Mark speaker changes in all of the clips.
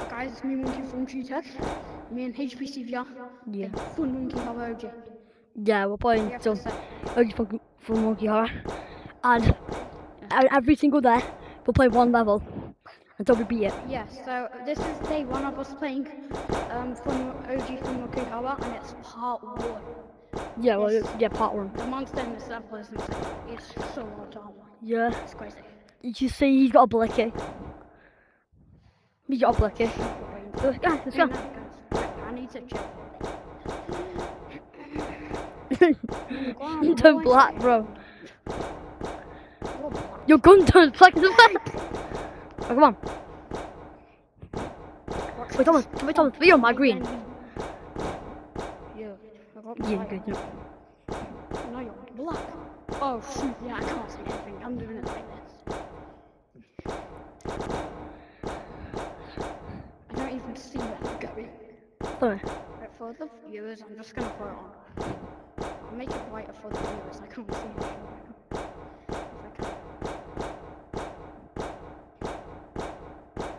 Speaker 1: Guys, it's me, Monkey from G-Tech. Me and HPCVR.
Speaker 2: Yeah.
Speaker 1: Fun Monkey, how are you?
Speaker 2: Yeah, we're playing
Speaker 1: have
Speaker 2: some
Speaker 1: to say.
Speaker 2: Urge for Monkey Horror. And every single day, we'll play one level until we beat it.
Speaker 1: Yeah, so this is day one of us playing Fun OG Fun Monkey Horror, and it's part one.
Speaker 2: Yeah, well,
Speaker 1: This-
Speaker 2: yeah, part one.
Speaker 1: The monster in this level is insane. It's so hard to unlock.
Speaker 2: Yeah.
Speaker 1: It's crazy.
Speaker 2: You see, he's got a blicky. He's got a blicky. Let's go. Let's
Speaker 1: No,
Speaker 2: go.
Speaker 1: guys, I need to check.
Speaker 2: You turn black, bro.
Speaker 1: You're black.
Speaker 2: Your gun turns black as a black. Oh, come on. Wait, Thomas, you're on my green.
Speaker 1: Yeah, I got
Speaker 2: Yeah,
Speaker 1: my-
Speaker 2: good. Yeah.
Speaker 1: No, you're black. Oh shoot, yeah, I can't see anything. I'm doing it like this. I don't even see where I'm going.
Speaker 2: Sorry.
Speaker 1: Right, for the viewers, I'm just gonna put it on. I'll make it brighter for the viewers. I can't see anything right now. If I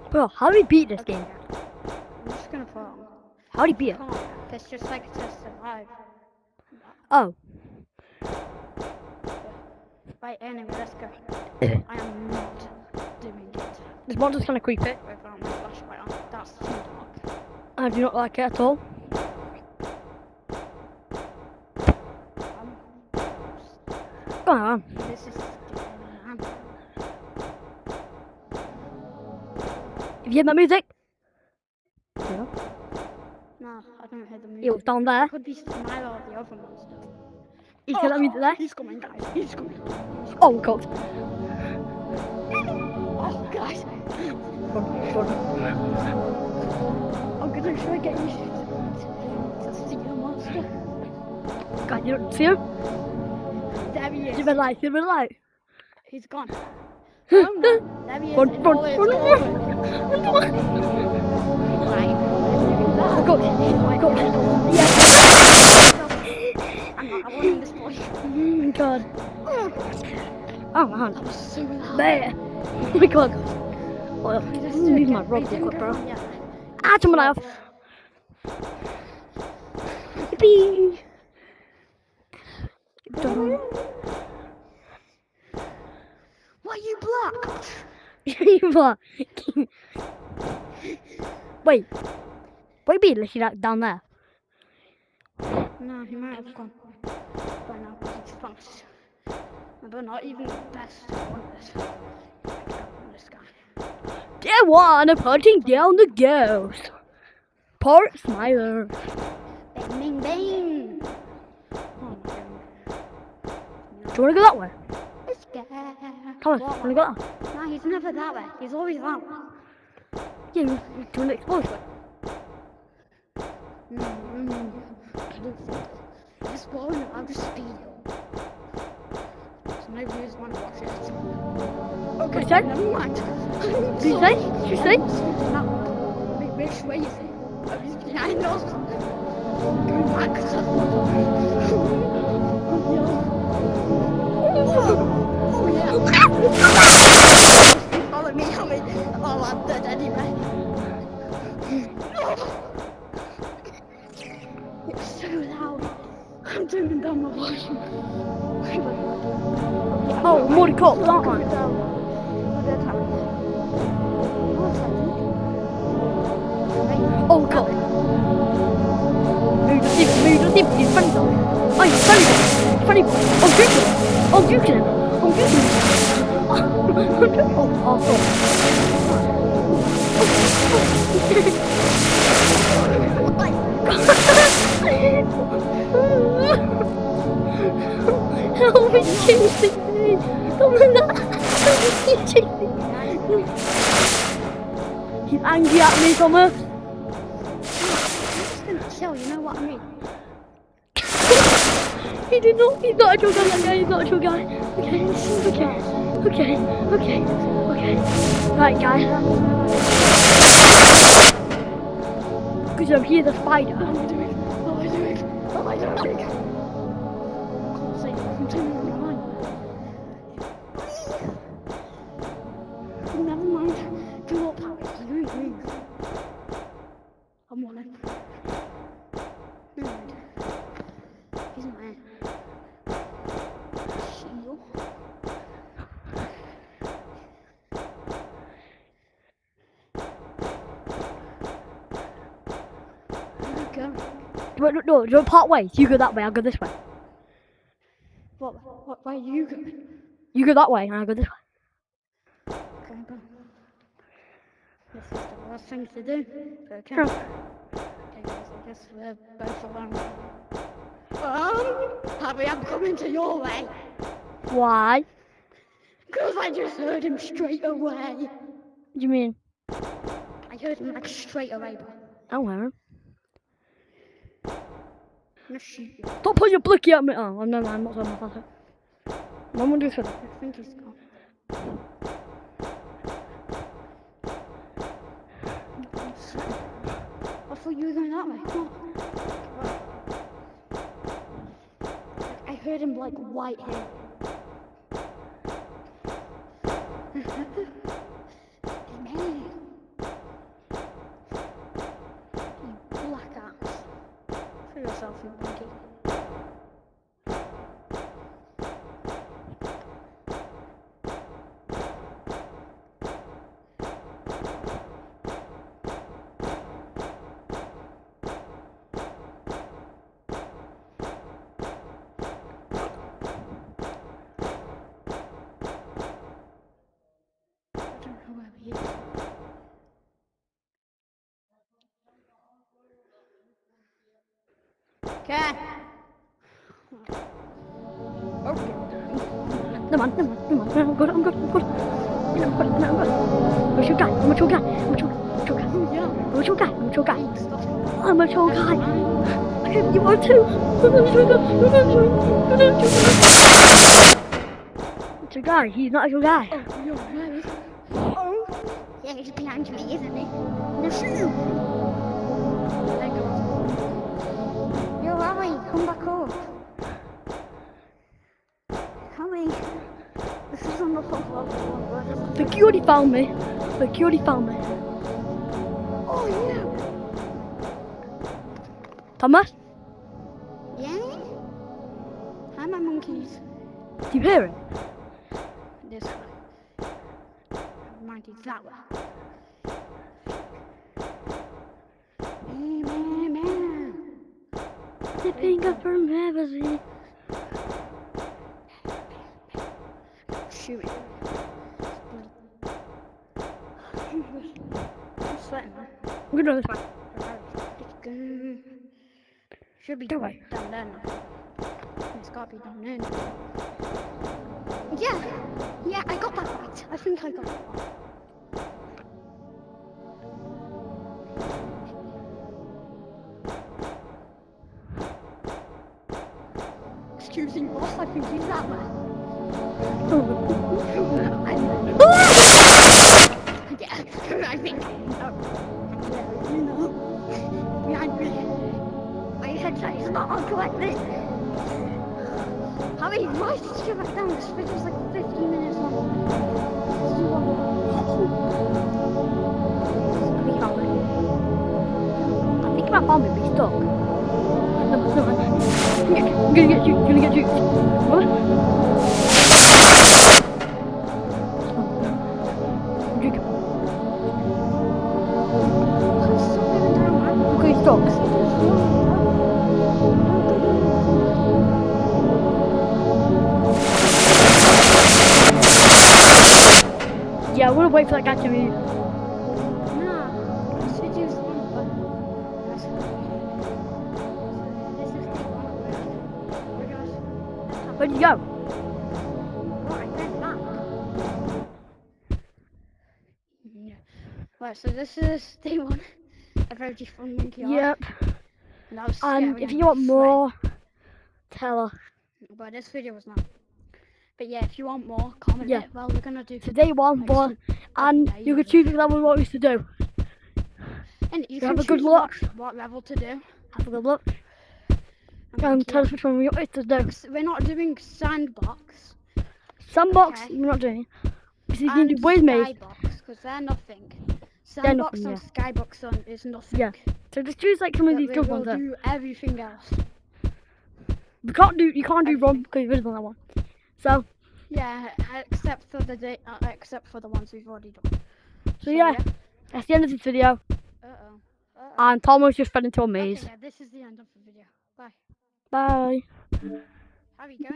Speaker 1: can.
Speaker 2: Bro, how do we beat this
Speaker 1: Okay,
Speaker 2: game?
Speaker 1: yeah. I'm just gonna put it on.
Speaker 2: How do we beat it?
Speaker 1: Can't. It's just like to survive.
Speaker 2: Oh.
Speaker 1: Right, anyway, let's go. I am not doing it
Speaker 2: This monster's kind of creepy.
Speaker 1: without my flashlight on. That's too dark.
Speaker 2: I do not like it at all. Go on.
Speaker 1: This is scary, man.
Speaker 2: Have you heard that music? Yeah.
Speaker 1: No, I don't hear the music.
Speaker 2: It was down there.
Speaker 1: Could be Smile or the other monster.
Speaker 2: You hear that music there?
Speaker 1: He's coming, guys. He's coming.
Speaker 2: Oh god.
Speaker 1: Oh, guys.
Speaker 2: Run.
Speaker 1: I'm gonna try to get you to see the monster.
Speaker 2: God, you don't see him?
Speaker 1: There he is.
Speaker 2: Give me light, give me light.
Speaker 1: He's gone. Oh no. There he is.
Speaker 2: Run.
Speaker 1: Right.
Speaker 2: Oh god. Oh god.
Speaker 1: I want him this boy.
Speaker 2: Oh my god. Oh man.
Speaker 1: That was so loud.
Speaker 2: There. Oh my god. Oh, leave my rod real quick, bro.
Speaker 1: Yeah.
Speaker 2: Ah, someone else. Yippee. Dun.
Speaker 1: Why are you black?
Speaker 2: What? Wait. What be looking at down there?
Speaker 1: No, he might have gone by now because it's fast. But not even the best one of this. This guy.
Speaker 2: They one of hunting down the ghost. Part Smiler.
Speaker 1: Bang, bang, bang. Oh my god.
Speaker 2: Do you want to go that way?
Speaker 1: This guy.
Speaker 2: Thomas, do you want to go that way?
Speaker 1: No, he's never that way. He's always that way.
Speaker 2: Yeah, do you want to explore this way?
Speaker 1: This one, I'll just speed it. So no viewers want to watch it.
Speaker 2: What you say?
Speaker 1: Never mind.
Speaker 2: What you say? What you say?
Speaker 1: Which way is it? Oh, he's behind us. Go back. Oh yeah. Follow me, help me. Oh, I'm dead anyway. It's so loud. I'm turning down my volume.
Speaker 2: Oh, more the cops, aren't I? Oh god. Move the tip, he's funny though. Oh, he's funny though. Funny boy. Oh, juking him. Oh, juking him. Oh, Help me, chasing me. Come on, he's chasing me. He's angry at me, Thomas.
Speaker 1: I'm just gonna chill, you know what I mean?
Speaker 2: He did not. He's not a true guy. That guy is not a true guy. Okay. Right, guys. Because here's a spider.
Speaker 1: What am I doing? What am I doing? Can't say I'm turning on the line. Never mind. Do what powers. going?
Speaker 2: Wait, no, don't part ways. You go that way, I'll go this way.
Speaker 1: What way are you going?
Speaker 2: You go that way, and I'll go this way.
Speaker 1: Okay, but this is the worst thing to do. But okay.
Speaker 2: Sure.
Speaker 1: Okay, guys, I guess we're both alone. Harry, I'm coming to your way.
Speaker 2: Why?
Speaker 1: Because I just heard him straight away.
Speaker 2: What do you mean?
Speaker 1: I heard him like straight away, bro.
Speaker 2: I don't know.
Speaker 1: I'm gonna shoot you.
Speaker 2: Stop putting your blicky at me. Oh, I'm not saying my father. I'm gonna do this.
Speaker 1: I think he's gone. I thought you were going that way. No. I heard him like white hair. Man. You black ass. For yourself, you monkey. I don't know where he is. Okay. Okay.
Speaker 2: Never mind. I'm good. I'm good. I'm a chill guy. I'm a chill guy.
Speaker 1: Yeah.
Speaker 2: I'm a chill guy.
Speaker 1: Stop.
Speaker 2: I'm a chill guy. You are too. It's a guy. He's not a chill guy.
Speaker 1: Oh, you're right. Oh. Yeah, he's behind me, isn't he? No, shoot you. There you go. Yo, Harry, come back up. Harry, this is on the top level.
Speaker 2: The cutie found me.
Speaker 1: Oh, yeah.
Speaker 2: Thomas,
Speaker 1: Yeah? Hi, my monkeys.
Speaker 2: do you hear it?
Speaker 1: This way. Mind you, that way. Man.
Speaker 2: Zipping up her magazine.
Speaker 1: Shoot it. I'm sweating, man.
Speaker 2: I'm gonna do this one.
Speaker 1: Should be
Speaker 2: That way.
Speaker 1: down there now. It's gotta be down there now. Yeah, I got that right. I think I got that right. Excuse me, boss, I think he's that way. Yeah, I think. You know, behind me. My headset is not on correctly. Harry, why did you get back down? This video's like 15 minutes long.
Speaker 2: I think my phone may be stuck. I'm gonna get you. What? Okay, stop. Yeah, I wanna wait for that guy to move.
Speaker 1: Nah, this video's long, but that's this is the one.
Speaker 2: Where'd you go?
Speaker 1: Right, went back. Yeah. Right, so this is day one. A very fun monkey art.
Speaker 2: Yep.
Speaker 1: And that was
Speaker 2: And
Speaker 1: scary
Speaker 2: if
Speaker 1: and
Speaker 2: you want
Speaker 1: sweaty.
Speaker 2: more, tell her.
Speaker 1: But this video was not. But yeah, if you want more, comment
Speaker 2: Yeah.
Speaker 1: it. Well, we're gonna do.
Speaker 2: Today one,
Speaker 1: like,
Speaker 2: but and
Speaker 1: day
Speaker 2: you can
Speaker 1: one.
Speaker 2: choose what level you want us to do.
Speaker 1: And you
Speaker 2: So
Speaker 1: can
Speaker 2: have a good
Speaker 1: choose
Speaker 2: look.
Speaker 1: what level to do.
Speaker 2: Have a good look.
Speaker 1: And
Speaker 2: Tell us which one you want us to do.
Speaker 1: we're not doing sandbox.
Speaker 2: Sandbox,
Speaker 1: Okay.
Speaker 2: we're not doing. Because you can
Speaker 1: And
Speaker 2: do ways made.
Speaker 1: skybox, because they're nothing.
Speaker 2: They're
Speaker 1: Sandbox
Speaker 2: nothing,
Speaker 1: and skybox is nothing.
Speaker 2: Yeah. So just choose like some of
Speaker 1: But
Speaker 2: these
Speaker 1: we
Speaker 2: good
Speaker 1: will
Speaker 2: ones there.
Speaker 1: do everything else.
Speaker 2: You can't do run because you're visible on that one. So
Speaker 1: Yeah, except for the ones we've already done.
Speaker 2: yeah, that's the end of this video.
Speaker 1: Uh oh.
Speaker 2: And Thomas just fell into a maze.
Speaker 1: Okay, yeah, this is the end of the video. Bye.
Speaker 2: Bye.
Speaker 1: How are you going?